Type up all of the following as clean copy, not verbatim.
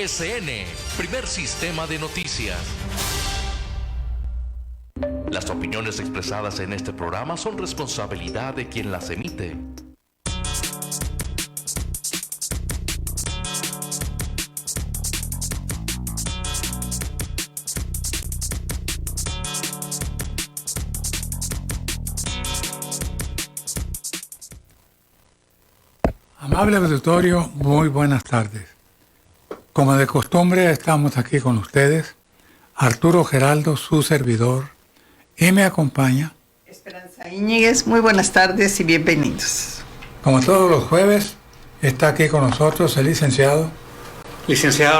PSN, primer sistema de noticias. Las opiniones expresadas en este programa son responsabilidad de quien las emite. Amable auditorio, muy buenas tardes. Como de costumbre, estamos aquí con ustedes, Arturo Geraldo, su servidor, y me acompaña Esperanza Íñiguez. Muy buenas tardes y bienvenidos. Como todos los jueves, está aquí con nosotros el licenciado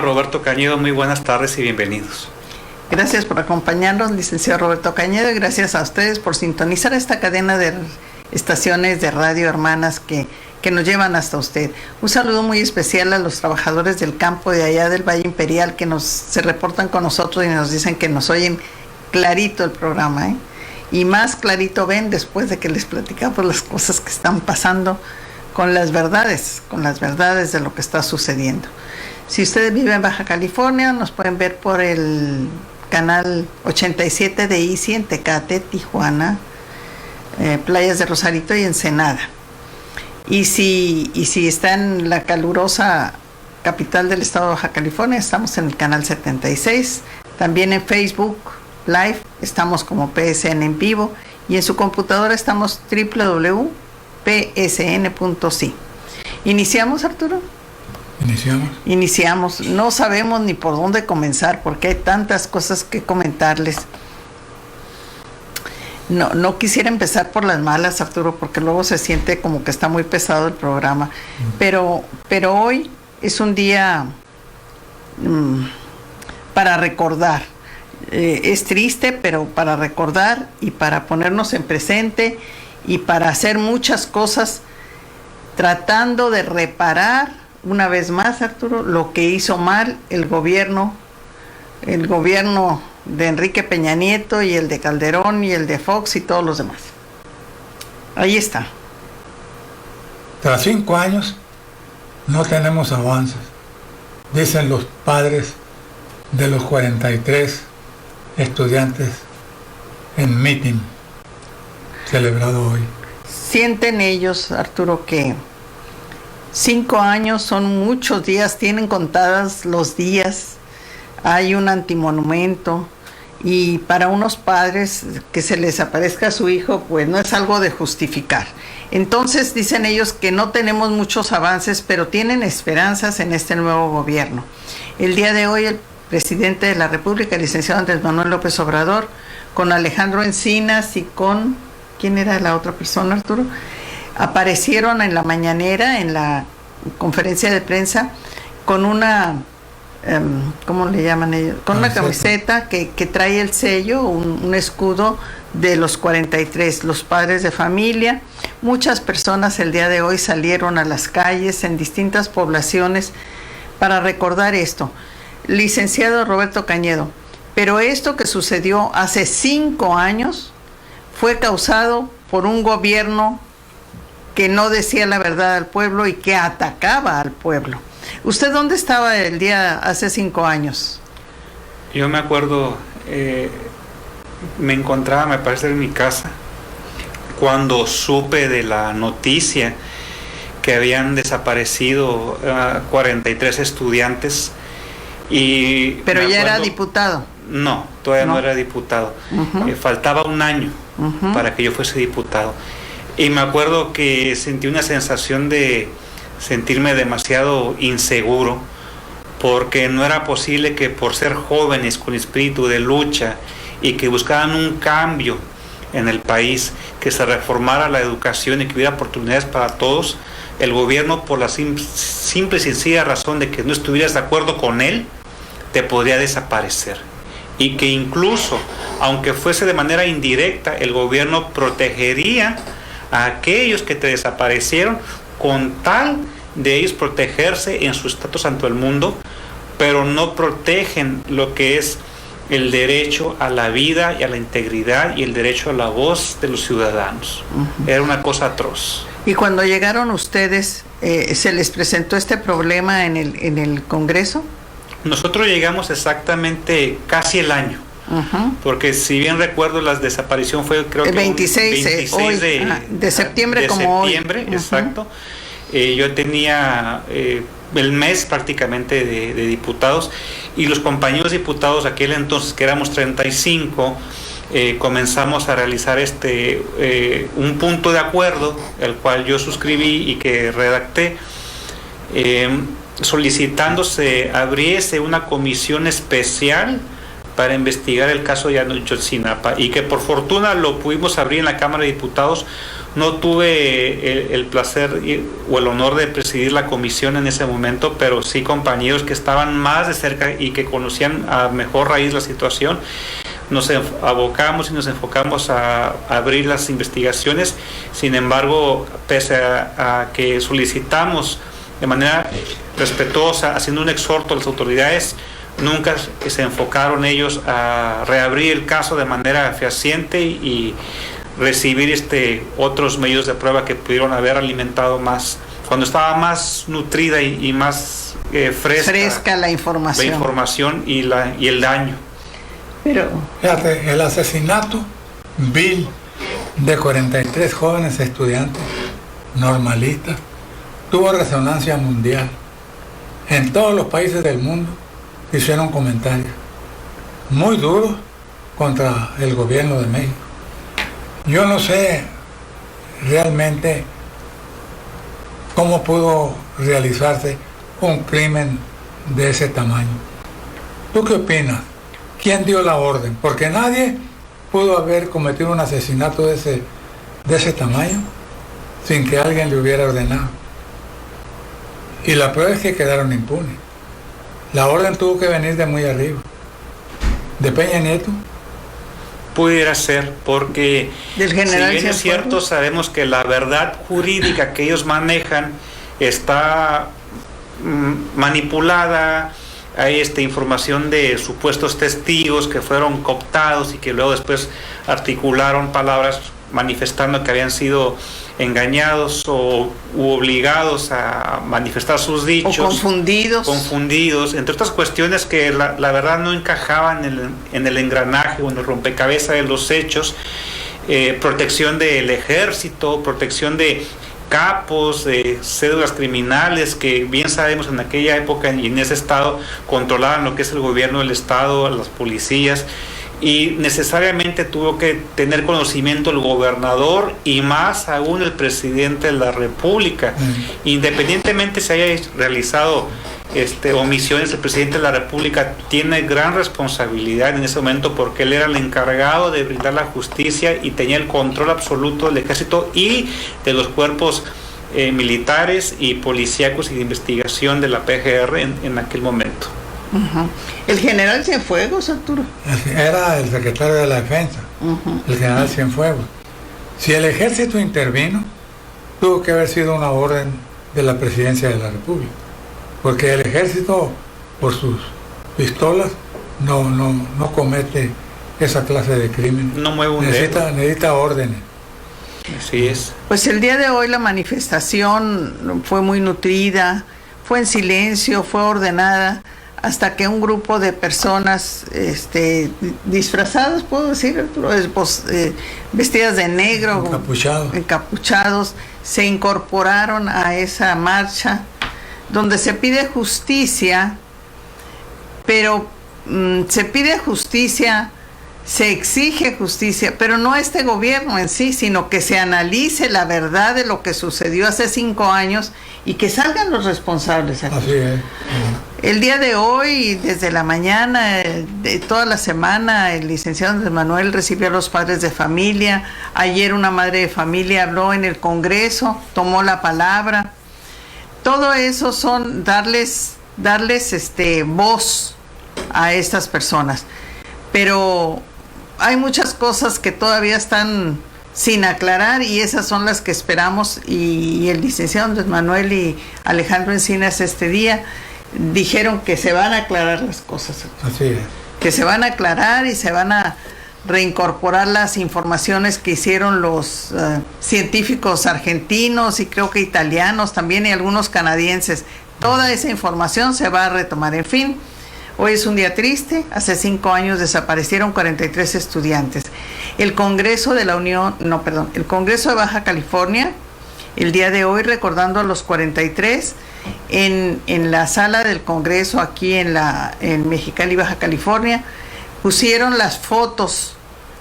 Roberto Cañedo. Muy buenas tardes y bienvenidos. Gracias por acompañarnos, licenciado Roberto Cañedo, y gracias a ustedes por sintonizar esta cadena de estaciones de radio hermanas que nos llevan hasta usted. Un saludo muy especial a los trabajadores del campo de allá del Valle Imperial que se reportan con nosotros y nos dicen que nos oyen clarito el programa, ¿eh? Y más clarito ven después de que les platicamos las cosas que están pasando con las verdades de lo que está sucediendo. Si ustedes viven en Baja California, nos pueden ver por el canal 87 de ICI en Tecate, Tijuana, Playas de Rosarito y Ensenada. Y si está en la calurosa capital del estado de Baja California, estamos en el canal 76. También en Facebook Live estamos como PSN en vivo, y en su computadora estamos www.psn.si. ¿Iniciamos, Arturo? Iniciamos. No sabemos ni por dónde comenzar porque hay tantas cosas que comentarles. No quisiera empezar por las malas, Arturo, porque luego se siente como que está muy pesado el programa. Pero hoy es un día para recordar. Es triste, pero para recordar y para ponernos en presente y para hacer muchas cosas tratando de reparar una vez más, Arturo, lo que hizo mal el gobierno de Enrique Peña Nieto y el de Calderón y el de Fox y todos los demás. Ahí está. Tras 5 años no tenemos avances, dicen los padres de los 43 estudiantes en meeting celebrado hoy. Sienten ellos, Arturo, que 5 años son muchos días, tienen contadas los días. Hay un antimonumento, y para unos padres que se les aparezca a su hijo, pues no es algo de justificar. Entonces dicen ellos que no tenemos muchos avances, pero tienen esperanzas en este nuevo gobierno. El día de hoy el presidente de la República, el licenciado Andrés Manuel López Obrador, con Alejandro Encinas y con, ¿quién era la otra persona, Arturo? Aparecieron en la mañanera, en la conferencia de prensa, con una... ¿cómo le llaman ellos? Con una camiseta que trae el sello, un escudo de los 43, los padres de familia. Muchas personas el día de hoy salieron a las calles en distintas poblaciones para recordar esto. Licenciado Roberto Cañedo, pero esto que sucedió hace 5 años fue causado por un gobierno que no decía la verdad al pueblo y que atacaba al pueblo. ¿Usted dónde estaba el día hace 5 años? Yo me acuerdo, me encontraba, me parece, en mi casa cuando supe de la noticia que habían desaparecido 43 estudiantes. ¿Pero ya era diputado? No, todavía no era diputado. Faltaba un año para que yo fuese diputado. Y me acuerdo que sentí una sensación de sentirme demasiado inseguro, porque no era posible que por ser jóvenes con espíritu de lucha y que buscaban un cambio en el país, que se reformara la educación y que hubiera oportunidades para todos, el gobierno, por la simple y sencilla razón de que no estuvieras de acuerdo con él, te podría desaparecer. Y que incluso, aunque fuese de manera indirecta, el gobierno protegería a aquellos que te desaparecieron con tal de ellos protegerse en su estatus ante el mundo, pero no protegen lo que es el derecho a la vida y a la integridad y el derecho a la voz de los ciudadanos. Era una cosa atroz. Y cuando llegaron ustedes, ¿se les presentó este problema en el Congreso? Nosotros llegamos exactamente casi el año. Porque si bien recuerdo, la desaparición fue creo que 26 de septiembre, como septiembre, hoy. Exacto. Yo tenía el mes prácticamente de diputados, y los compañeros diputados aquel entonces, que éramos 35, comenzamos a realizar un punto de acuerdo, el cual yo suscribí y que redacté, solicitando se abriese una comisión especial para investigar el caso de Ayotzinapa, y que por fortuna lo pudimos abrir en la Cámara de Diputados. No tuve el placer o el honor de presidir la comisión en ese momento, pero sí compañeros que estaban más de cerca y que conocían a mejor raíz la situación. Nos abocamos y nos enfocamos a abrir las investigaciones. Sin embargo, pese a que solicitamos de manera respetuosa, haciendo un exhorto a las autoridades, nunca se enfocaron ellos a reabrir el caso de manera fehaciente y recibir otros medios de prueba que pudieron haber alimentado más, cuando estaba más nutrida y más fresca la información y el daño. Pero fíjate, el asesinato vil de 43 jóvenes estudiantes normalistas tuvo resonancia mundial. En todos los países del mundo hicieron comentarios muy duros contra el gobierno de México. Yo no sé realmente cómo pudo realizarse un crimen de ese tamaño. ¿Tú qué opinas? ¿Quién dio la orden? Porque nadie pudo haber cometido un asesinato de ese tamaño sin que alguien le hubiera ordenado. Y la prueba es que quedaron impunes. La orden tuvo que venir de muy arriba. ¿De Peña Nieto? Pudiera ser, porque del general, si bien es cierto, sabemos que la verdad jurídica que ellos manejan está manipulada. Hay información de supuestos testigos que fueron cooptados y que luego después articularon palabras manifestando que habían sido engañados u obligados a manifestar sus dichos. O confundidos. Entre otras cuestiones que la verdad no encajaban en el engranaje o en el rompecabezas de los hechos. Protección del ejército, protección de capos, de cédulas criminales, que bien sabemos en aquella época y en ese estado controlaban lo que es el gobierno del estado, las policías, y necesariamente tuvo que tener conocimiento el gobernador y más aún el presidente de la República. Independientemente se haya realizado omisiones, el presidente de la República tiene gran responsabilidad en ese momento, porque él era el encargado de brindar la justicia y tenía el control absoluto del ejército y de los cuerpos militares y policíacos y de investigación de la PGR en aquel momento. El general Cienfuegos, Arturo. Era el secretario de la Defensa, el general Cienfuegos. Si el ejército intervino, tuvo que haber sido una orden de la presidencia de la República, porque el ejército, por sus pistolas, no comete esa clase de crimen. No mueve un dedo. Necesita órdenes. Así es. Pues el día de hoy la manifestación fue muy nutrida, fue en silencio, fue ordenada, hasta que un grupo de personas disfrazadas, puedo decir, vestidas de negro, encapuchados, se incorporaron a esa marcha donde se pide justicia, pero se pide justicia, se exige justicia, pero no este gobierno en sí, sino que se analice la verdad de lo que sucedió hace 5 años y que salgan los responsables. Así es. El día de hoy, desde la mañana, de toda la semana, el licenciado Andrés Manuel recibió a los padres de familia. Ayer una madre de familia habló en el Congreso, tomó la palabra. Todo eso son darles voz a estas personas. Pero hay muchas cosas que todavía están sin aclarar y esas son las que esperamos, y el licenciado Andrés Manuel y Alejandro Encinas este día dijeron que se van a aclarar las cosas. Así es. Que se van a aclarar y se van a reincorporar las informaciones que hicieron los científicos argentinos y creo que italianos también y algunos canadienses. Toda esa información se va a retomar. En fin, Hoy es un día triste. Hace 5 años desaparecieron 43 estudiantes. El Congreso de el Congreso de Baja California, el día de hoy, recordando a los 43, en la sala del Congreso aquí en Mexicali, Baja California, pusieron las fotos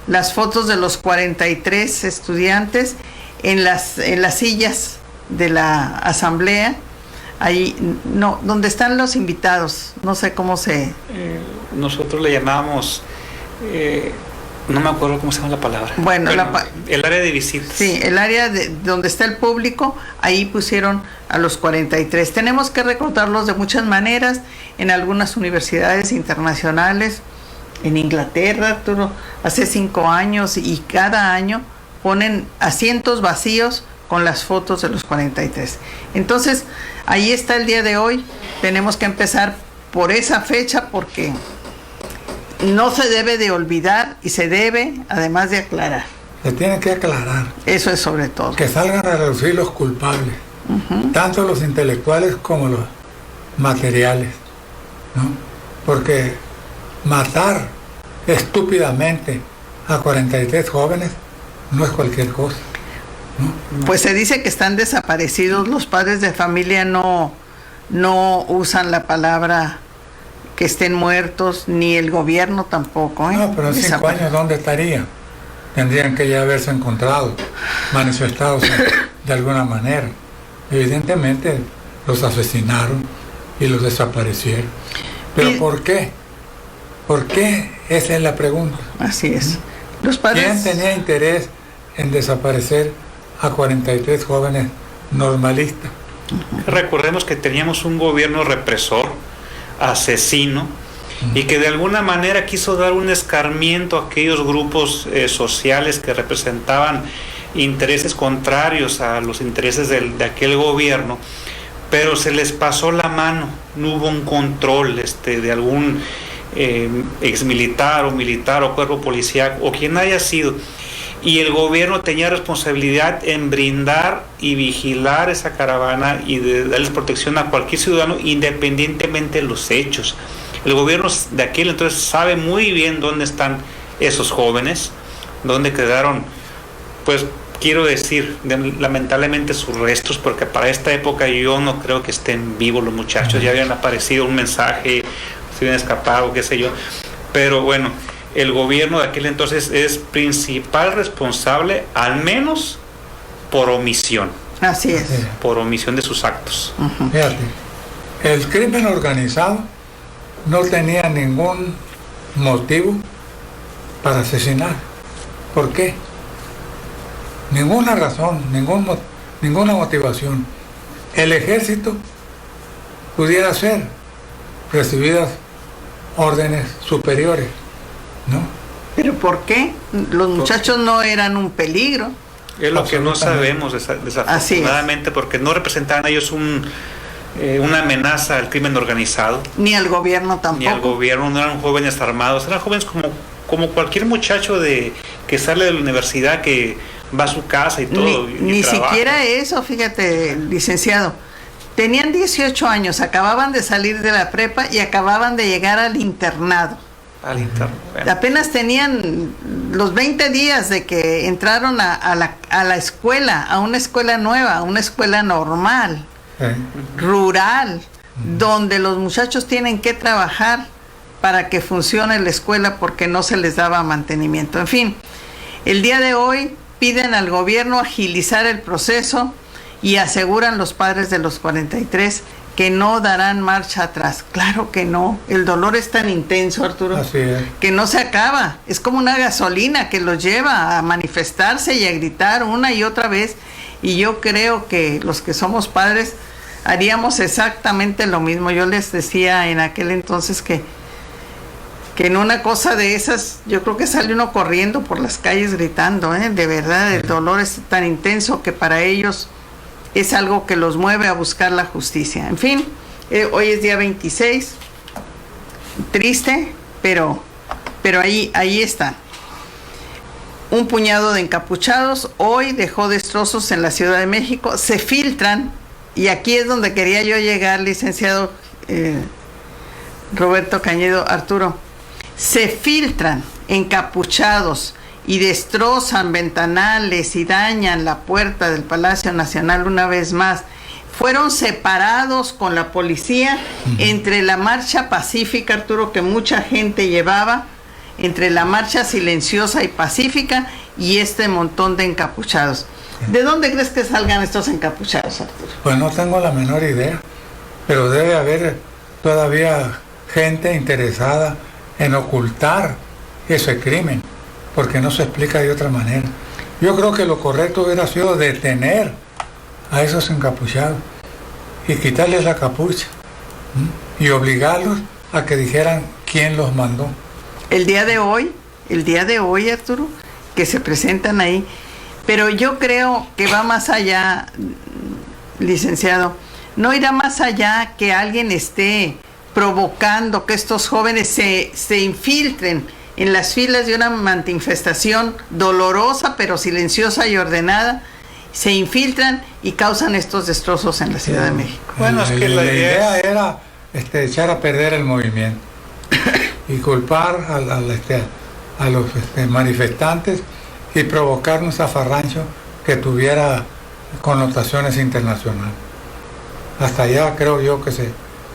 de los 43 estudiantes en las sillas de la asamblea, ahí, donde están los invitados, no sé cómo se... nosotros le llamamos, no me acuerdo cómo se llama la palabra. Bueno, el área de visitas. Sí, el área donde está el público, ahí pusieron a los 43. Tenemos que recordarlos de muchas maneras, en algunas universidades internacionales, en Inglaterra, Arturo, hace 5 años, y cada año ponen asientos vacíos con las fotos de los 43. Entonces, ahí está el día de hoy. Tenemos que empezar por esa fecha porque no se debe de olvidar y se debe, además de aclarar. Se tiene que aclarar. Eso es sobre todo. Que salgan a reducir los culpables, tanto los intelectuales como los materiales, ¿no? Porque matar estúpidamente a 43 jóvenes no es cualquier cosa, ¿no? Pues se dice que están desaparecidos. Los padres de familia no usan la palabra que estén muertos, ni el gobierno tampoco, ¿eh? No, pero en 5 años, ¿dónde estarían? Tendrían que ya haberse encontrado, manifestados de alguna manera. Evidentemente los asesinaron y los desaparecieron. ¿Pero por qué? ¿Por qué? Esa es la pregunta. Así es. Los padres... ¿Quién tenía interés en desaparecer a 43 jóvenes normalistas? Recordemos que teníamos un gobierno represor, asesino, y que de alguna manera quiso dar un escarmiento a aquellos grupos sociales que representaban intereses contrarios a los intereses de aquel gobierno, pero se les pasó la mano, no hubo un control de algún exmilitar o militar o cuerpo policial o quien haya sido, y el gobierno tenía responsabilidad en brindar y vigilar esa caravana y de darles protección a cualquier ciudadano independientemente de los hechos. El gobierno de aquel entonces sabe muy bien dónde están esos jóvenes, dónde quedaron, pues quiero decir, lamentablemente sus restos, porque para esta época yo no creo que estén vivos los muchachos, ya habían aparecido un mensaje, se habían escapado, qué sé yo, pero bueno, el gobierno de aquel entonces es principal responsable, al menos por omisión. Así es. Por omisión de sus actos. Fíjate, el crimen organizado no tenía ningún motivo para asesinar. ¿Por qué? Ninguna razón, ninguna motivación. El ejército pudiera ser recibidas órdenes superiores, ¿no? ¿Pero por qué? Los muchachos no eran un peligro. Es lo que no sabemos, desafortunadamente, porque no representaban ellos una amenaza al crimen organizado. Ni al gobierno tampoco. Ni al gobierno, no eran jóvenes armados, eran jóvenes como cualquier muchacho que sale de la universidad, que va a su casa y todo. Ni siquiera eso, fíjate, licenciado. Tenían 18 años, acababan de salir de la prepa y acababan de llegar al internado. Bueno. Apenas tenían los 20 días de que entraron a la escuela, a una escuela nueva, a una escuela normal, rural, donde los muchachos tienen que trabajar para que funcione la escuela porque no se les daba mantenimiento. En fin, el día de hoy piden al gobierno agilizar el proceso y aseguran los padres de los 43 que no darán marcha atrás. Claro que no, el dolor es tan intenso, Arturo, así es, que no se acaba, es como una gasolina que los lleva a manifestarse y a gritar una y otra vez, y yo creo que los que somos padres haríamos exactamente lo mismo. Yo les decía en aquel entonces que en una cosa de esas, yo creo que sale uno corriendo por las calles gritando, de verdad, el dolor es tan intenso que para ellos es algo que los mueve a buscar la justicia. En fin, hoy es día 26, triste, pero ahí están. Un puñado de encapuchados hoy dejó destrozos en la Ciudad de México, se filtran, y aquí es donde quería yo llegar, licenciado, Roberto Cañedo, Arturo, se filtran encapuchados y destrozan ventanales y dañan la puerta del Palacio Nacional una vez más. Fueron separados con la policía entre la marcha pacífica, Arturo, que mucha gente llevaba, entre la marcha silenciosa y pacífica y este montón de encapuchados. ¿De dónde crees que salgan estos encapuchados, Arturo? Pues no tengo la menor idea, pero debe haber todavía gente interesada en ocultar ese crimen, porque no se explica de otra manera. Yo creo que lo correcto hubiera sido detener a esos encapuchados y quitarles la capucha y obligarlos a que dijeran quién los mandó. El día de hoy, Arturo, que se presentan ahí, pero yo creo que va más allá, licenciado, no irá más allá que alguien esté provocando que estos jóvenes se infiltren en las filas de una manifestación dolorosa pero silenciosa y ordenada, se infiltran y causan estos destrozos en la Ciudad de México. Bueno, es que la idea era echar a perder el movimiento y culpar a los manifestantes y provocar un zafarrancho que tuviera connotaciones internacionales. Hasta allá creo yo que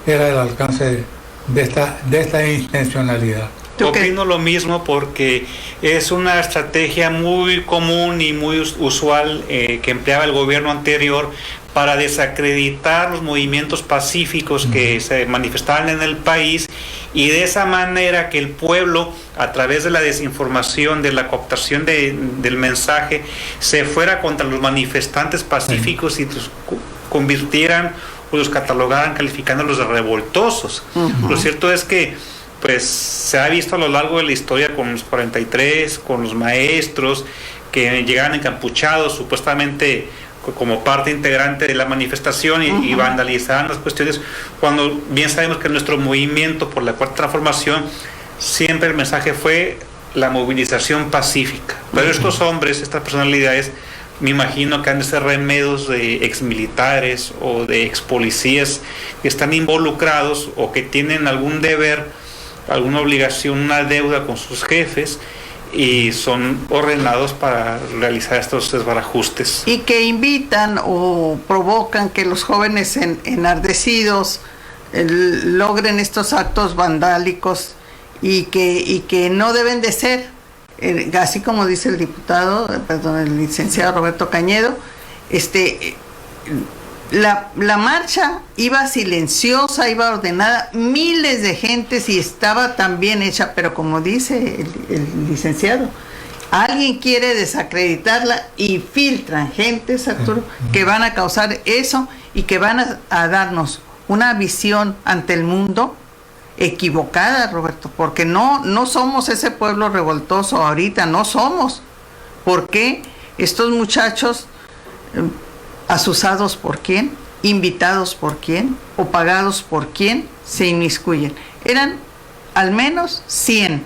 era el alcance de esta intencionalidad. Opino lo mismo, porque es una estrategia muy común y muy usual que empleaba el gobierno anterior para desacreditar los movimientos pacíficos que se manifestaban en el país, y de esa manera que el pueblo, a través de la desinformación, de la cooptación del mensaje, se fuera contra los manifestantes pacíficos y los convirtieran o los catalogaran calificándolos de revoltosos. Lo cierto es que pues se ha visto a lo largo de la historia con los 43, con los maestros que llegaban encapuchados supuestamente como parte integrante de la manifestación y vandalizaban las cuestiones, cuando bien sabemos que nuestro movimiento por la Cuarta Transformación siempre el mensaje fue la movilización pacífica. Pero estos hombres, estas personalidades, me imagino que han de ser remedos de exmilitares o de expolicías que están involucrados o que tienen algún deber, alguna obligación, una deuda con sus jefes, y son ordenados para realizar estos desbarajustes. Y que invitan o provocan que los jóvenes enardecidos logren estos actos vandálicos y que no deben de ser, así como dice el el licenciado Roberto Cañedo, la marcha iba silenciosa, iba ordenada, miles de gentes, y estaba tan bien hecha, pero como dice el licenciado, alguien quiere desacreditarla y filtran gentes, Arturo, que van a causar eso y que van a darnos una visión ante el mundo equivocada, Roberto, porque no somos ese pueblo revoltoso ahorita, no somos. ¿Por qué estos muchachos asusados por quién, invitados por quién o pagados por quién se inmiscuyen? Eran al menos 100.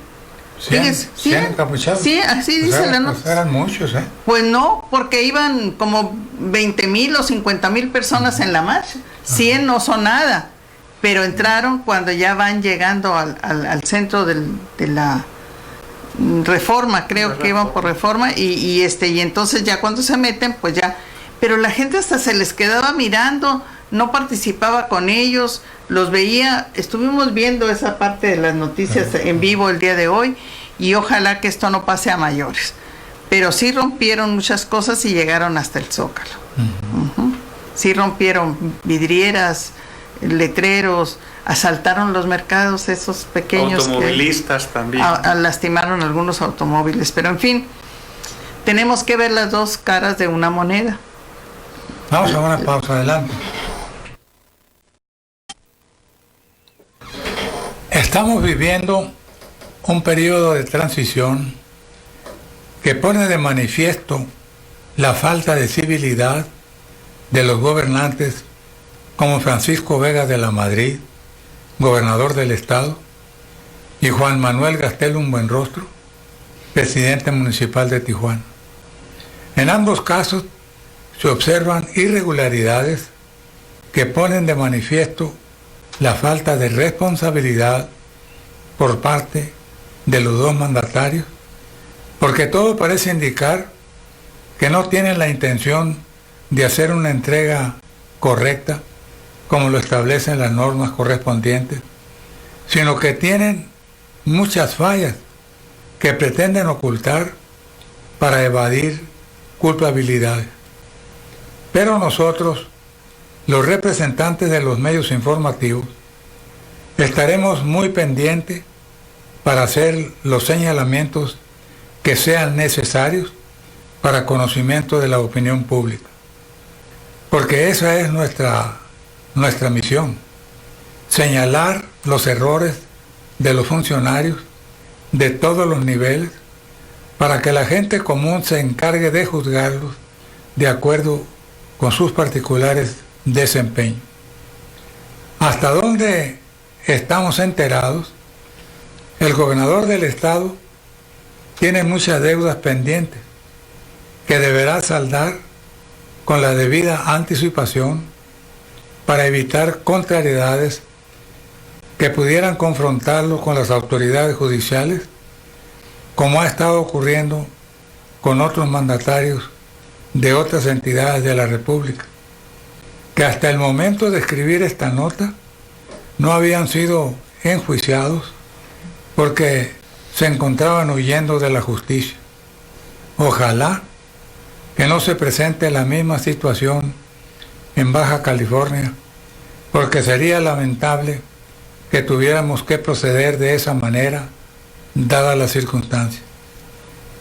100 encapuchados. Sí, así dice la nota. Pues eran muchos, ¿eh? Pues no, porque iban como 20,000 o 50,000 personas en la marcha. 100 no son nada, pero entraron cuando ya van llegando al centro de la Reforma, creo que iban por Reforma, y entonces ya cuando se meten, pues ya. Pero la gente hasta se les quedaba mirando, no participaba con ellos, los veía. Estuvimos viendo esa parte de las noticias en vivo el día de hoy, y ojalá que esto no pase a mayores. Pero sí rompieron muchas cosas y llegaron hasta el Zócalo. Sí rompieron vidrieras, letreros, asaltaron los mercados esos pequeños. Automovilistas también. Lastimaron algunos automóviles, pero en fin, tenemos que ver las dos caras de una moneda. Vamos a una pausa, adelante. Estamos viviendo un periodo de transición que pone de manifiesto la falta de civilidad de los gobernantes como Francisco Vega de la Madrid, gobernador del estado, y Juan Manuel Gastelum Buenrostro, presidente municipal de Tijuana. En ambos casos se observan irregularidades que ponen de manifiesto la falta de responsabilidad por parte de los dos mandatarios, porque todo parece indicar que no tienen la intención de hacer una entrega correcta como lo establecen las normas correspondientes, sino que tienen muchas fallas que pretenden ocultar para evadir culpabilidades. Pero nosotros, los representantes de los medios informativos, estaremos muy pendientes para hacer los señalamientos que sean necesarios para conocimiento de la opinión pública. Porque esa es nuestra misión, señalar los errores de los funcionarios de todos los niveles para que la gente común se encargue de juzgarlos de acuerdo con sus particulares desempeños. Hasta donde estamos enterados, el gobernador del estado tiene muchas deudas pendientes que deberá saldar con la debida anticipación para evitar contrariedades que pudieran confrontarlo con las autoridades judiciales, como ha estado ocurriendo con otros mandatarios de otras entidades de la República, que hasta el momento de escribir esta nota no habían sido enjuiciados porque se encontraban huyendo de la justicia. Ojalá que no se presente la misma situación en Baja California, porque sería lamentable que tuviéramos que proceder de esa manera, dadas las circunstancias.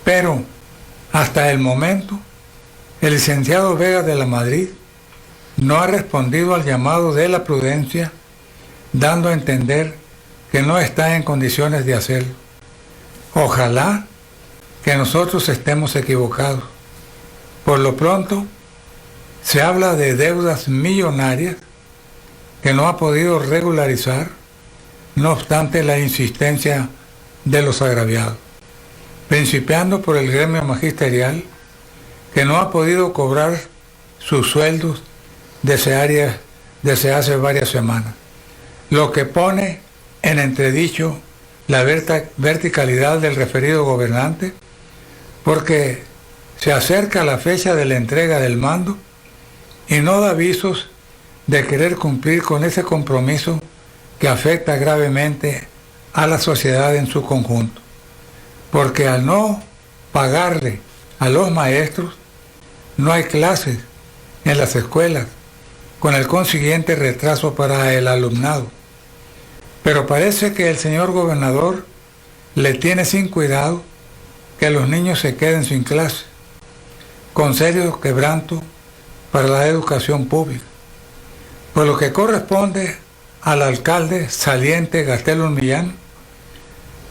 Pero, hasta el momento, el licenciado Vega de la Madrid no ha respondido al llamado de la prudencia, dando a entender que no está en condiciones de hacerlo. Ojalá que nosotros estemos equivocados. Por lo pronto, se habla de deudas millonarias que no ha podido regularizar, no obstante la insistencia de los agraviados, principiando por el gremio magisterial, que no ha podido cobrar sus sueldos desde hace varias semanas, lo que pone en entredicho la verticalidad del referido gobernante, porque se acerca la fecha de la entrega del mando y no da avisos de querer cumplir con ese compromiso que afecta gravemente a la sociedad en su conjunto, porque al no pagarle a los maestros, no hay clases en las escuelas, con el consiguiente retraso para el alumnado. Pero parece que el señor gobernador le tiene sin cuidado que los niños se queden sin clase, con serio quebranto para la educación pública. Por lo que corresponde al alcalde saliente Gastelum Millán,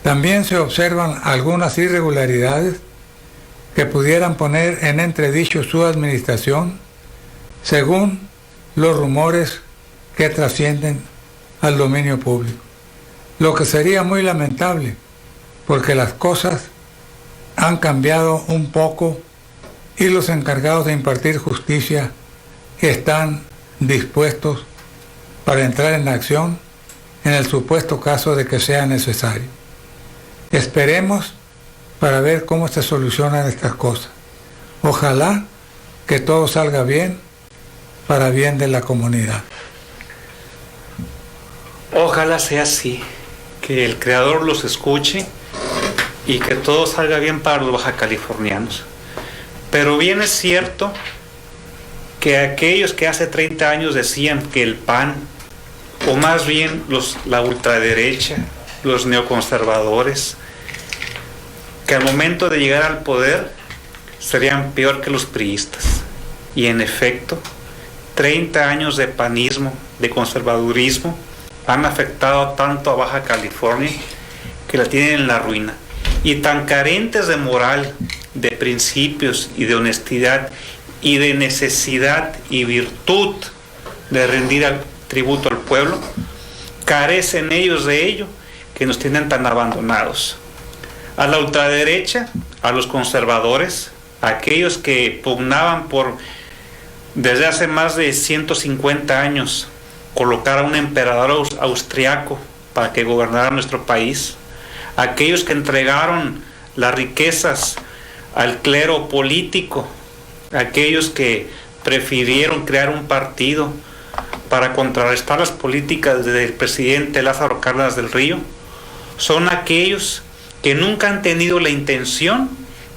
también se observan algunas irregularidades que pudieran poner en entredicho su administración, según los rumores que trascienden al dominio público. Lo que sería muy lamentable, porque las cosas han cambiado un poco y los encargados de impartir justicia están dispuestos para entrar en acción en el supuesto caso de que sea necesario. Esperemos para ver cómo se solucionan estas cosas. Ojalá que todo salga bien, para bien de la comunidad. Ojalá sea así, que el Creador los escuche y que todo salga bien para los bajacalifornianos. Pero bien es cierto que aquellos que hace 30 años decían que el PAN, o más bien la ultraderecha, los neoconservadores, que al momento de llegar al poder serían peor que los priistas. Y en efecto, 30 años de panismo, de conservadurismo, han afectado tanto a Baja California que la tienen en la ruina. Y tan carentes de moral, de principios y de honestidad y de necesidad y virtud de rendir tributo al pueblo, carecen ellos de ello, que nos tienen tan abandonados. A la ultraderecha, a los conservadores, a aquellos que pugnaban desde hace más de 150 años colocar a un emperador austriaco para que gobernara nuestro país, aquellos que entregaron las riquezas al clero político, aquellos que prefirieron crear un partido para contrarrestar las políticas del presidente Lázaro Cárdenas del Río, son aquellos que nunca han tenido la intención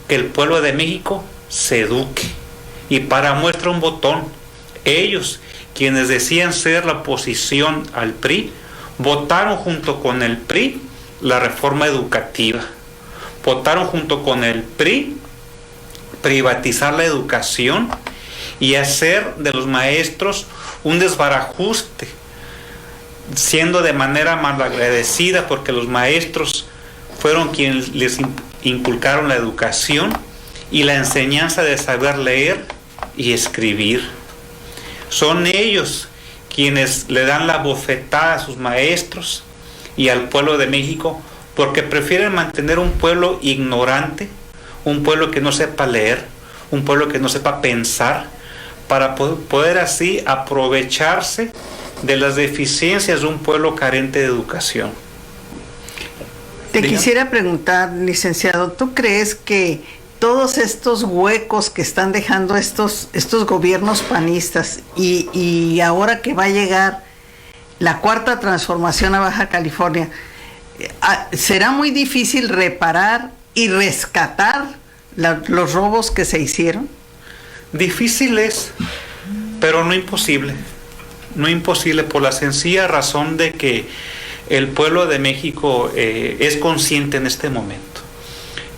que el pueblo de México se eduque. Y para muestra un botón, ellos, quienes decían ser la oposición al PRI, votaron junto con el PRI la reforma educativa. Votaron junto con el PRI privatizar la educación y hacer de los maestros un desbarajuste, siendo de manera malagradecida porque los maestros fueron quienes les inculcaron la educación y la enseñanza de saber leer y escribir. Son ellos quienes le dan la bofetada a sus maestros y al pueblo de México porque prefieren mantener un pueblo ignorante, un pueblo que no sepa leer, un pueblo que no sepa pensar, para poder así aprovecharse de las deficiencias de un pueblo carente de educación. Te quisiera preguntar, licenciado, ¿tú crees que todos estos huecos que están dejando estos gobiernos panistas y ahora que va a llegar la cuarta transformación a Baja California, será muy difícil reparar y rescatar los robos que se hicieron? Difícil es, pero no imposible. No imposible por la sencilla razón de que el pueblo de México es consciente en este momento.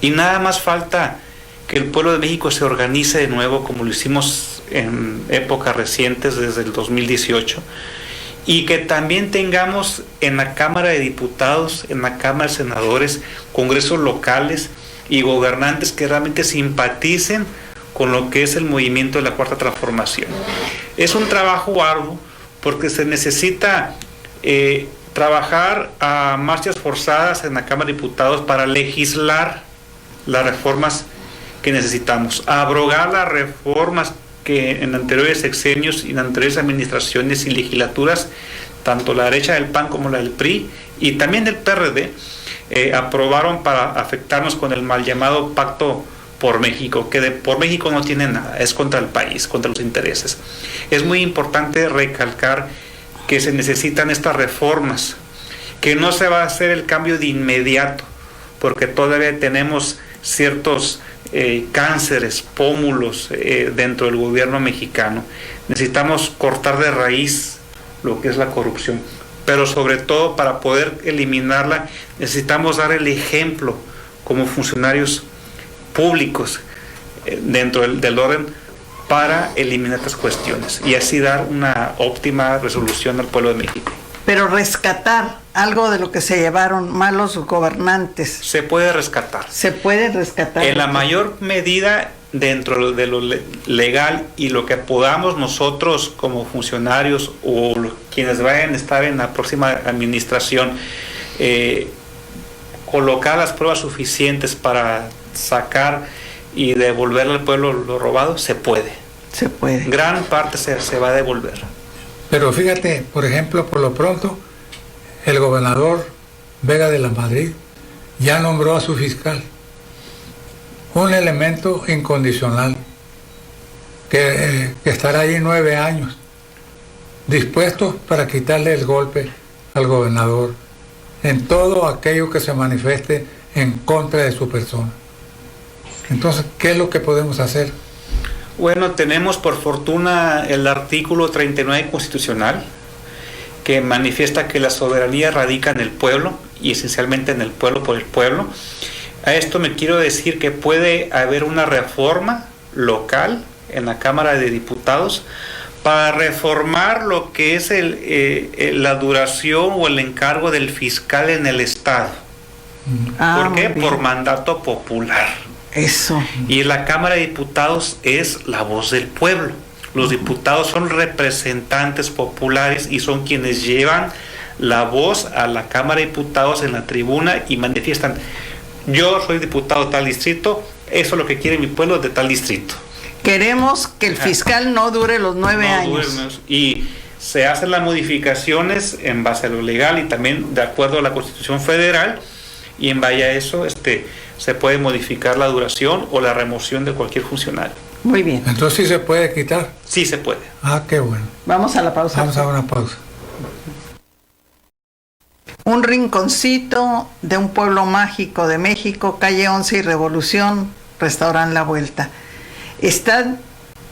Y nada más falta que el pueblo de México se organice de nuevo como lo hicimos en épocas recientes desde el 2018 y que también tengamos en la Cámara de Diputados, en la Cámara de Senadores, congresos locales y gobernantes que realmente simpaticen con lo que es el movimiento de la Cuarta Transformación. Es un trabajo arduo porque se necesita trabajar a marchas forzadas en la Cámara de Diputados para legislar las reformas que necesitamos, abrogar las reformas que en anteriores sexenios y en anteriores administraciones y legislaturas, tanto la derecha del PAN como la del PRI y también del PRD, aprobaron para afectarnos con el mal llamado Pacto por México, que por México no tiene nada, es contra el país, contra los intereses. Es muy importante recalcar que se necesitan estas reformas, que no se va a hacer el cambio de inmediato, porque todavía tenemos ciertos cánceres, pómulos dentro del gobierno mexicano. Necesitamos cortar de raíz lo que es la corrupción, pero sobre todo para poder eliminarla necesitamos dar el ejemplo como funcionarios públicos dentro del orden para eliminar estas cuestiones y así dar una óptima resolución al pueblo de México. Pero rescatar algo de lo que se llevaron malos gobernantes. Se puede rescatar. Se puede rescatar. En la mayor medida dentro de lo legal y lo que podamos nosotros como funcionarios o quienes vayan a estar en la próxima administración, colocar las pruebas suficientes para sacar y devolverle al pueblo lo robado, se puede. Se puede. Gran parte se va a devolver. Pero fíjate, por ejemplo, por lo pronto, el gobernador Vega de la Madrid ya nombró a su fiscal, un elemento incondicional, que estará ahí 9 años, dispuesto para quitarle el golpe al gobernador en todo aquello que se manifieste en contra de su persona. Entonces, ¿qué es lo que podemos hacer? Bueno, tenemos por fortuna el artículo 39 constitucional que manifiesta que la soberanía radica en el pueblo y esencialmente en el pueblo por el pueblo. A esto me quiero decir que puede haber una reforma local en la Cámara de Diputados para reformar lo que es la duración o el encargo del fiscal en el Estado. ¿Por qué? Por mandato popular. Eso. Y la Cámara de Diputados es la voz del pueblo. Los diputados son representantes populares y son quienes llevan la voz a la Cámara de Diputados en la tribuna y manifiestan: yo soy diputado de tal distrito, eso es lo que quiere mi pueblo de tal distrito. Queremos que el fiscal no dure los 9 años. Y se hacen las modificaciones en base a lo legal y también de acuerdo a la Constitución Federal, y en base a eso se puede modificar la duración o la remoción de cualquier funcionario. Muy bien. Entonces sí se puede quitar. Sí se puede. Ah, qué bueno. Vamos a la pausa. Vamos a una pausa. Un rinconcito de un pueblo mágico de México, calle 11 y Revolución, restaurante La Vuelta. Está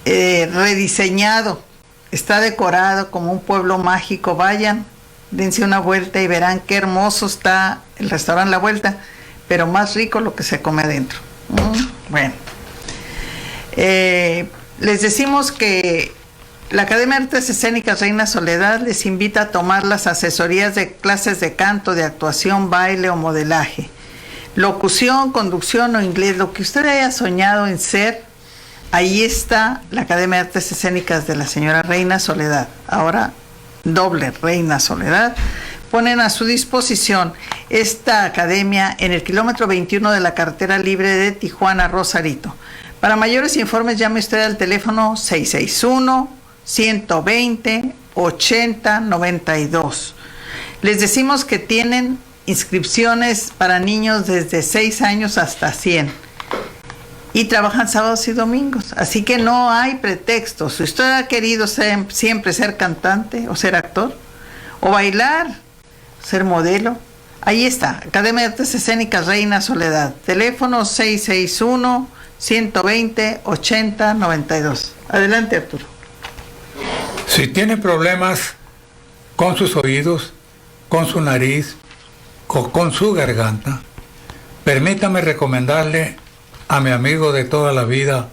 rediseñado, está decorado como un pueblo mágico. Vayan, dense una vuelta y verán qué hermoso está el restaurante La Vuelta, pero más rico lo que se come adentro. Bueno, les decimos que la Academia de Artes Escénicas Reina Soledad les invita a tomar las asesorías de clases de canto, de actuación, baile o modelaje, locución, conducción o inglés, lo que usted haya soñado en ser. Ahí está la Academia de Artes Escénicas de la señora Reina Soledad, ahora doble Reina Soledad. Ponen a su disposición esta academia en el kilómetro 21 de la carretera libre de Tijuana, Rosarito. Para mayores informes llame usted al teléfono 661-120-8092. Les decimos que tienen inscripciones para niños desde 6 años hasta 100. Y trabajan sábados y domingos, así que no hay pretextos. Si usted ha querido siempre ser cantante o ser actor, o bailar, ser modelo, ahí está, Academia de Artes Escénicas Reina Soledad, teléfono 661-120-8092. Adelante, Arturo. Si tiene problemas con sus oídos, con su nariz o con su garganta, permítame recomendarle a mi amigo de toda la vida,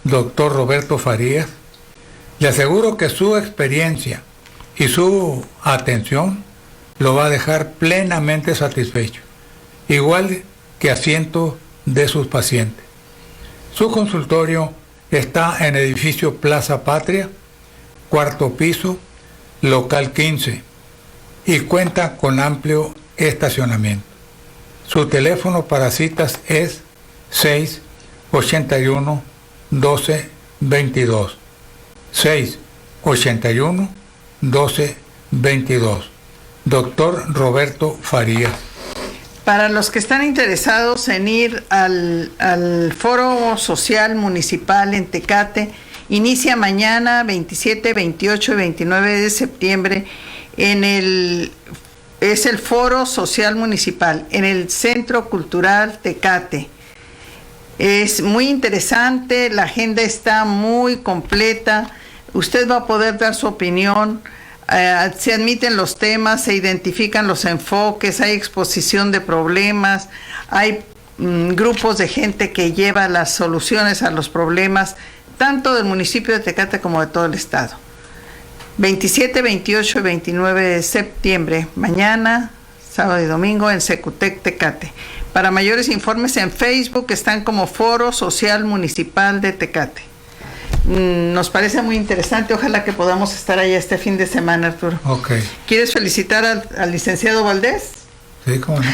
doctor Roberto Farías. Le aseguro que su experiencia y su atención lo va a dejar plenamente satisfecho, igual que a cientos de sus pacientes. Su consultorio está en edificio Plaza Patria, 4º piso, local 15, y cuenta con amplio estacionamiento. Su teléfono para citas es 681-1222. 681-1222. Doctor Roberto Farías. Para los que están interesados en ir al Foro Social Municipal en Tecate, inicia mañana 27, 28 y 29 de septiembre es el Foro Social Municipal en el Centro Cultural Tecate. Es muy interesante, la agenda está muy completa, usted va a poder dar su opinión, se admiten los temas, se identifican los enfoques, hay exposición de problemas, hay grupos de gente que lleva las soluciones a los problemas, tanto del municipio de Tecate como de todo el estado. 27, 28 y 29 de septiembre, mañana, sábado y domingo en Secutec Tecate. Para mayores informes en Facebook están como Foro Social Municipal de Tecate. Nos parece muy interesante, ojalá que podamos estar allá este fin de semana, Arturo. Ok. ¿Quieres felicitar al licenciado Valdés? Sí, cómo no.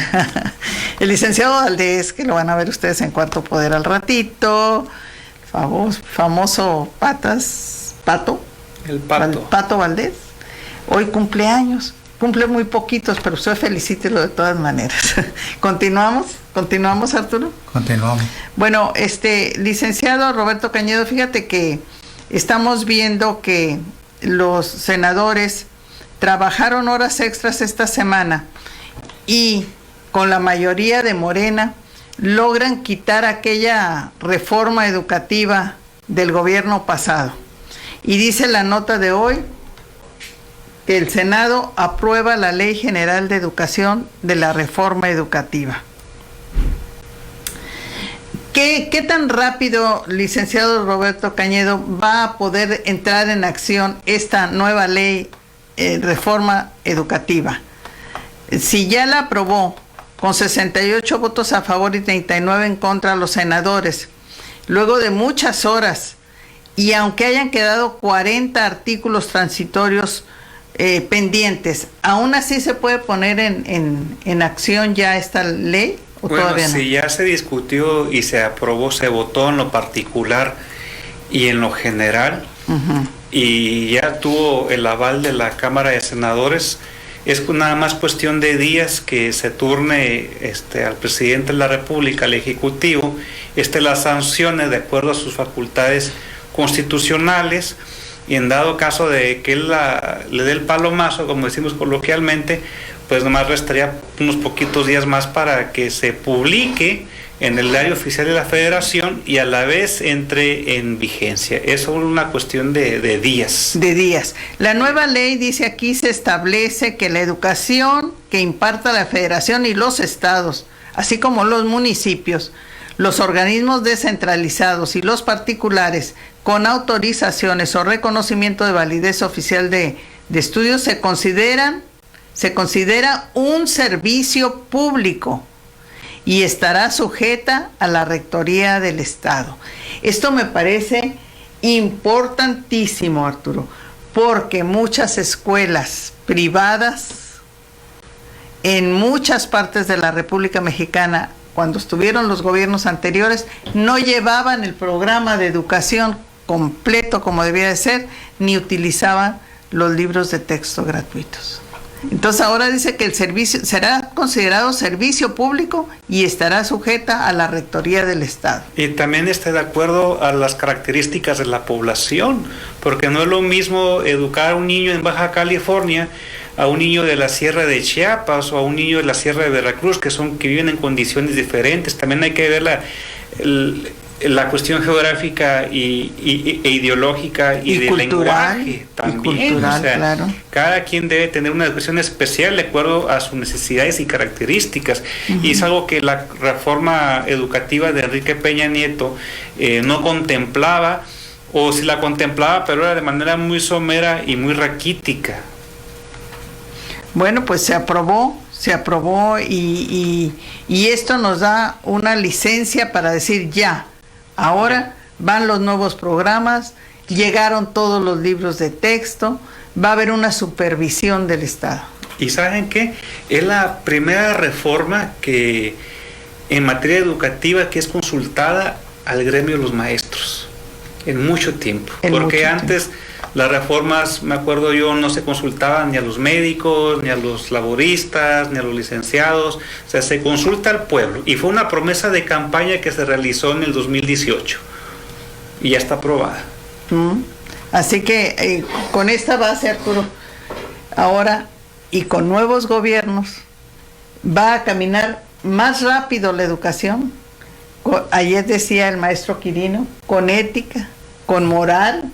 El licenciado Valdés, que lo van a ver ustedes en Cuarto Poder al ratito, famoso Pato. El Pato. Pato Valdés, hoy cumpleaños. Cumple muy poquitos, pero usted felicítelo de todas maneras. ¿Continuamos, Arturo? Continuamos. Bueno, licenciado Roberto Cañedo, fíjate que estamos viendo que los senadores trabajaron horas extras esta semana y con la mayoría de Morena logran quitar aquella reforma educativa del gobierno pasado. Y dice la nota de hoy que el Senado aprueba la Ley General de Educación de la reforma educativa. ¿Qué tan rápido, licenciado Roberto Cañedo, va a poder entrar en acción esta nueva ley, reforma educativa? Si ya la aprobó con 68 votos a favor y 39 en contra los senadores, luego de muchas horas, y aunque hayan quedado 40 artículos transitorios pendientes, ¿aún así se puede poner en acción ya esta ley o bueno, todavía no? Si ya se discutió y se aprobó, se votó en lo particular y en lo general, y ya tuvo el aval de la Cámara de Senadores. Es nada más cuestión de días que se turne al presidente de la República, al Ejecutivo, la sancione de acuerdo a sus facultades constitucionales, y en dado caso de que él le dé el palomazo, como decimos coloquialmente, pues nomás restaría unos poquitos días más para que se publique en el Diario Oficial de la Federación y a la vez entre en vigencia. Es solo una cuestión de días. De días. La nueva ley dice aquí, se establece que la educación que imparta la Federación y los estados, así como los municipios, los organismos descentralizados y los particulares con autorizaciones o reconocimiento de validez oficial de estudios se considera un servicio público y estará sujeta a la rectoría del Estado. Esto me parece importantísimo, Arturo, porque muchas escuelas privadas en muchas partes de la República Mexicana, cuando estuvieron los gobiernos anteriores, no llevaban el programa de educación completo como debía de ser, ni utilizaban los libros de texto gratuitos. Entonces ahora dice que el servicio será considerado servicio público y estará sujeta a la rectoría del Estado. Y también está de acuerdo a las características de la población, porque no es lo mismo educar a un niño en Baja California, a un niño de la Sierra de Chiapas o a un niño de la Sierra de Veracruz, que viven en condiciones diferentes. También hay que ver la cuestión geográfica e ideológica y de cultural, lenguaje también. Cultural, o sea, claro. Cada quien debe tener una educación especial de acuerdo a sus necesidades y características. Y es algo que la reforma educativa de Enrique Peña Nieto no contemplaba, o si la contemplaba, pero era de manera muy somera y muy raquítica. Bueno, pues se aprobó y esto nos da una licencia para decir ya, ahora van los nuevos programas, llegaron todos los libros de texto, va a haber una supervisión del Estado. ¿Y saben qué? Es la primera reforma que en materia educativa que es consultada al gremio de los maestros en mucho tiempo, porque antes las reformas, me acuerdo yo, no se consultaban ni a los médicos, ni a los laboristas, ni a los licenciados, o sea, se consulta al pueblo, y fue una promesa de campaña que se realizó en el 2018, y ya está aprobada. Así que con esta base, Arturo, ahora, y con nuevos gobiernos, va a caminar más rápido la educación. Ayer decía el maestro Quirino, con ética, con moral,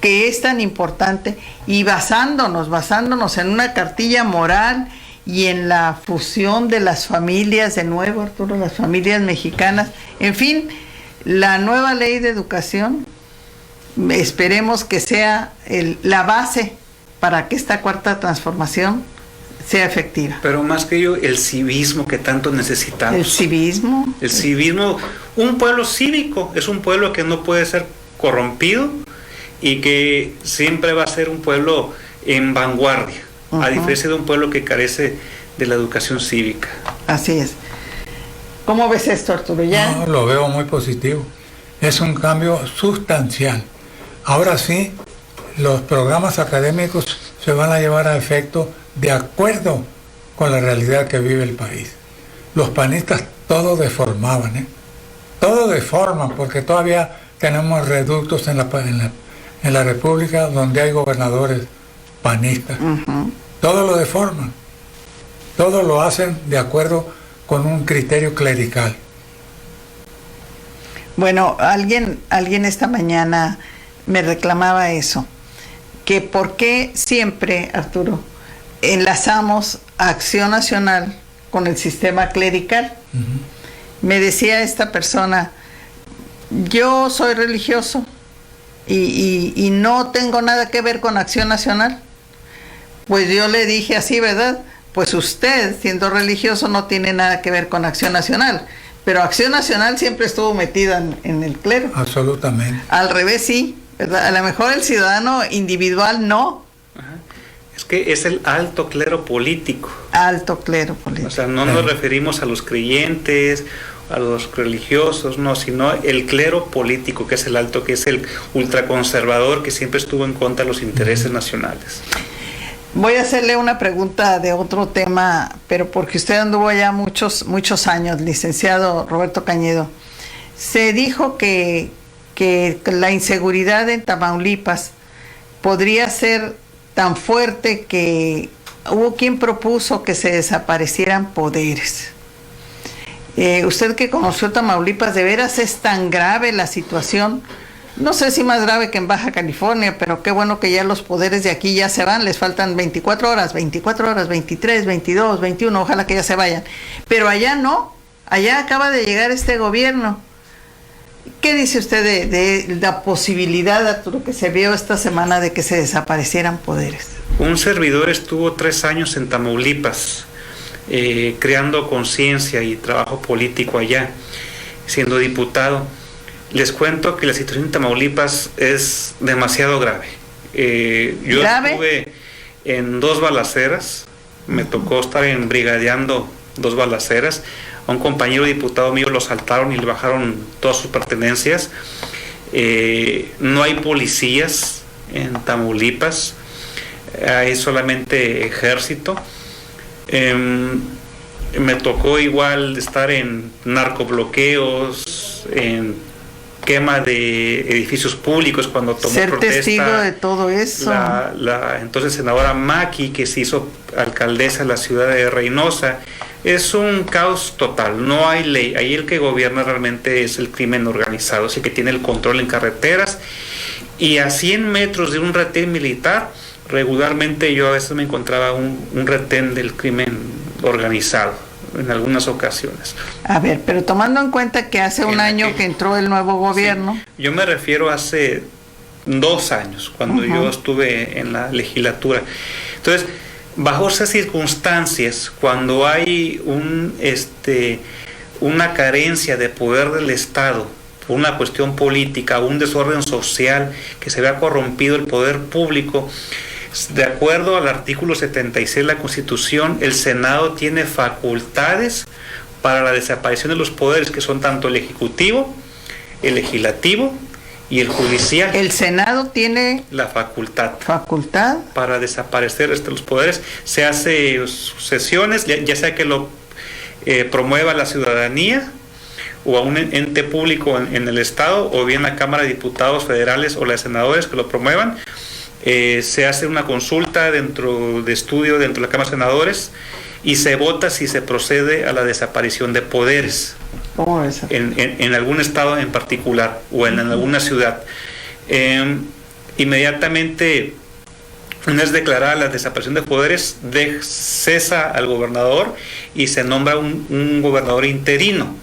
que es tan importante, y basándonos en una cartilla moral y en la fusión de las familias, de nuevo, Arturo, las familias mexicanas. En fin, la nueva ley de educación, esperemos que sea la base para que esta cuarta transformación sea efectiva. Pero más que ello, el civismo que tanto necesitamos. El civismo. El civismo, un pueblo cívico es un pueblo que no puede ser corrompido y que siempre va a ser un pueblo en vanguardia, a diferencia de un pueblo que carece de la educación cívica. Así es. ¿Cómo ves esto, Arturo? ¿Ya? No, lo veo muy positivo. Es un cambio sustancial. Ahora sí, los programas académicos se van a llevar a efecto de acuerdo con la realidad que vive el país. Los panistas todo deformaban, todo deforman, porque todavía tenemos reductos en la República donde hay gobernadores panistas. Todo lo deforman, todo lo hacen de acuerdo con un criterio clerical. Bueno, alguien esta mañana me reclamaba eso, que por qué siempre, Arturo, enlazamos a Acción Nacional con el sistema clerical. Me decía esta persona, yo soy religioso y no tengo nada que ver con Acción Nacional. Pues yo le dije así, ¿verdad? Pues usted, siendo religioso, no tiene nada que ver con Acción Nacional, pero Acción Nacional siempre estuvo metida en el clero. Absolutamente. Al revés, sí, ¿verdad? A lo mejor el ciudadano individual no. Es que es el alto clero político. Alto clero político. O sea, no nos referimos a los creyentes, a los religiosos, no, sino el clero político, que es el alto, que es el ultraconservador, que siempre estuvo en contra de los intereses nacionales. Voy a hacerle una pregunta de otro tema, pero porque usted anduvo allá muchos años, licenciado Roberto Cañedo. Se dijo que la inseguridad en Tamaulipas podría ser tan fuerte que hubo quien propuso que se desaparecieran poderes. Usted que conoció Tamaulipas, ¿de veras es tan grave la situación? No sé si más grave que en Baja California, pero qué bueno que ya los poderes de aquí ya se van, les faltan 24 horas, 23, 22, 21, ojalá que ya se vayan. Pero allá no, allá acaba de llegar este gobierno. ¿Qué dice usted de la posibilidad, Arturo, que se vio esta semana de que se desaparecieran poderes? Un servidor estuvo 3 años en Tamaulipas, creando conciencia y trabajo político allá, siendo diputado. Les cuento que la situación en Tamaulipas es demasiado grave. Yo estuve en 2 balaceras, me tocó estar brigadeando 2 balaceras. A un compañero diputado mío lo asaltaron y le bajaron todas sus pertenencias. No hay policías en Tamaulipas, hay solamente ejército. Me tocó igual estar en narcobloqueos, en quema de edificios públicos cuando tomó ser protesta. Ser testigo de todo eso. La entonces senadora Maki, que se hizo alcaldesa de la ciudad de Reynosa. Es un caos total, no hay ley. Ahí el que gobierna realmente es el crimen organizado, es el que tiene el control en carreteras. Y a 100 metros de un retén militar, regularmente yo a veces me encontraba un retén del crimen organizado, en algunas ocasiones. A ver, pero tomando en cuenta que hace un año que entró el nuevo gobierno. Sí, yo me refiero hace 2 años, cuando yo estuve en la legislatura. Entonces, bajo esas circunstancias, cuando hay una carencia de poder del Estado por una cuestión política, un desorden social, que se vea corrompido el poder público, de acuerdo al artículo 76 de la Constitución, el Senado tiene facultades para la desaparición de los poderes, que son tanto el Ejecutivo, el Legislativo y el Judicial. El Senado tiene la facultad para desaparecer los poderes. Se hace sesiones, ya sea que lo promueva la ciudadanía o a un ente público en el Estado, o bien la Cámara de Diputados federales o las senadores que lo promuevan. Se hace una consulta dentro de la Cámara de Senadores y se vota si se procede a la desaparición de poderes en algún estado en particular o en alguna ciudad. Inmediatamente, una vez declarada la desaparición de poderes, cesa al gobernador y se nombra un gobernador interino,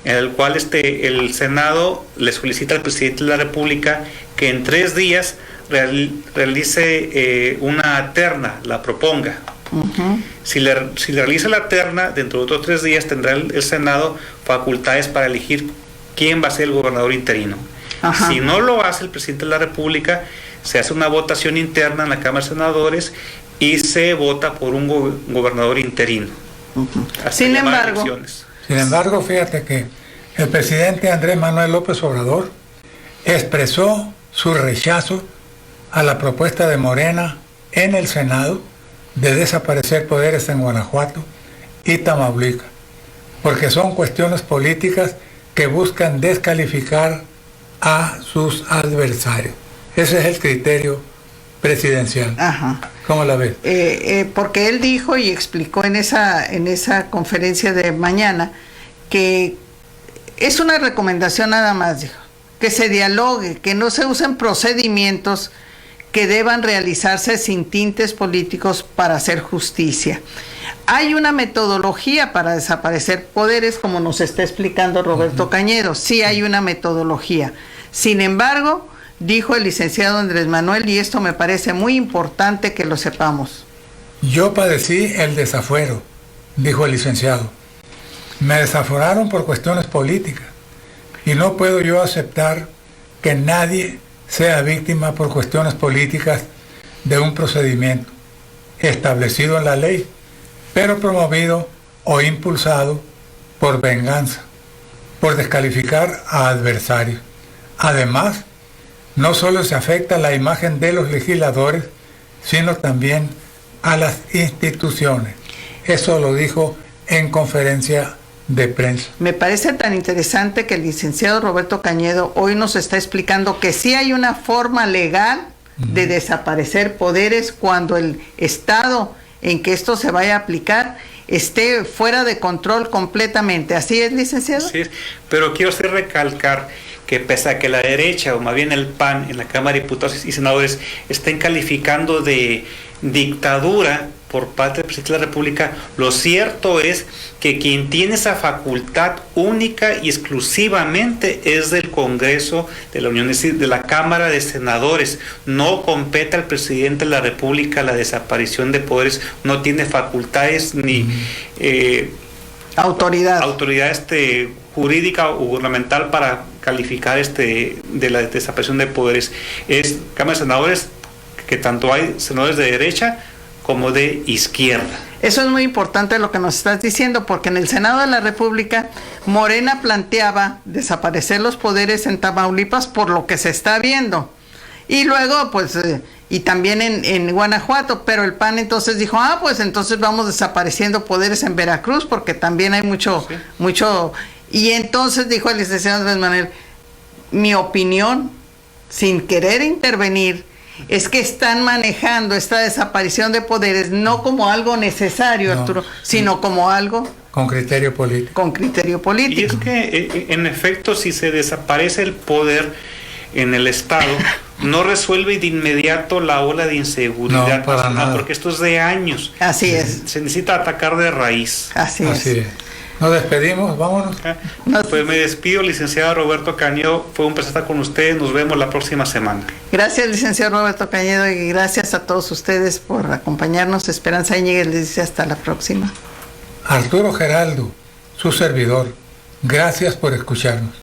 en el cual el Senado le solicita al presidente de la República que en 3 días realice una terna, la proponga. Si le realiza la terna, dentro de otros 3 días tendrá el Senado facultades para elegir quién va a ser el gobernador interino. Si no lo hace el presidente de la República, se hace una votación interna en la Cámara de Senadores y se vota por un gobernador interino. Sin embargo, fíjate que el presidente Andrés Manuel López Obrador expresó su rechazo a la propuesta de Morena en el Senado de desaparecer poderes en Guanajuato y Tamaulipas, porque son cuestiones políticas que buscan descalificar a sus adversarios. Ese es el criterio presidencial. ¿Cómo la ves? Porque él dijo y explicó en esa conferencia de mañana que es una recomendación nada más, dijo, que se dialogue, que no se usen procedimientos que deban realizarse sin tintes políticos para hacer justicia. Hay una metodología para desaparecer poderes, como nos está explicando Roberto Cañedo. Sí hay una metodología. Sin embargo, dijo el licenciado Andrés Manuel, y esto me parece muy importante que lo sepamos. Yo padecí el desafuero, dijo el licenciado. Me desaforaron por cuestiones políticas y no puedo yo aceptar que nadie sea víctima por cuestiones políticas de un procedimiento. establecido en la ley, pero promovido o impulsado por venganza, por descalificar a adversarios. Además, no solo se afecta la imagen de los legisladores, sino también a las instituciones. Eso lo dijo en conferencia de prensa. Me parece tan interesante que el licenciado Roberto Cañedo hoy nos está explicando que sí hay una forma legal de desaparecer poderes cuando el estado en que esto se vaya a aplicar esté fuera de control completamente. ¿Así es, licenciado? Sí, pero quiero recalcar que pese a que la derecha, o más bien el PAN, en la Cámara de Diputados y Senadores, estén calificando de dictadura por parte del presidente de la República, lo cierto es que quien tiene esa facultad única y exclusivamente es del Congreso de la Unión, es decir, de la Cámara de Senadores. No compete al presidente de la República la desaparición de poderes, no tiene facultades ni autoridad jurídica o gubernamental para calificar de la desaparición de poderes. Es Cámara de Senadores, que tanto hay senadores de derecha como de izquierda. Eso es muy importante lo que nos estás diciendo, porque en el Senado de la República Morena planteaba desaparecer los poderes en Tamaulipas por lo que se está viendo. Y luego, pues, y también en Guanajuato, pero el PAN entonces dijo, pues entonces vamos desapareciendo poderes en Veracruz, porque también hay mucho. Y entonces dijo el licenciado Andrés Manuel, mi opinión, sin querer intervenir, es que están manejando esta desaparición de poderes no como algo necesario, Arturo, sino como algo con criterio político. Con criterio político. Y es que, en efecto, si se desaparece el poder en el Estado, no resuelve de inmediato la ola de inseguridad nacional, porque esto es de años. Así es. Se necesita atacar de raíz. Así es. Nos despedimos, vámonos. Pues me despido, licenciado Roberto Cañedo. Fue un placer estar con ustedes. Nos vemos la próxima semana. Gracias, licenciado Roberto Cañedo, y gracias a todos ustedes por acompañarnos. Esperanza Íñiguez les dice hasta la próxima. Arturo Geraldo, su servidor. Gracias por escucharnos.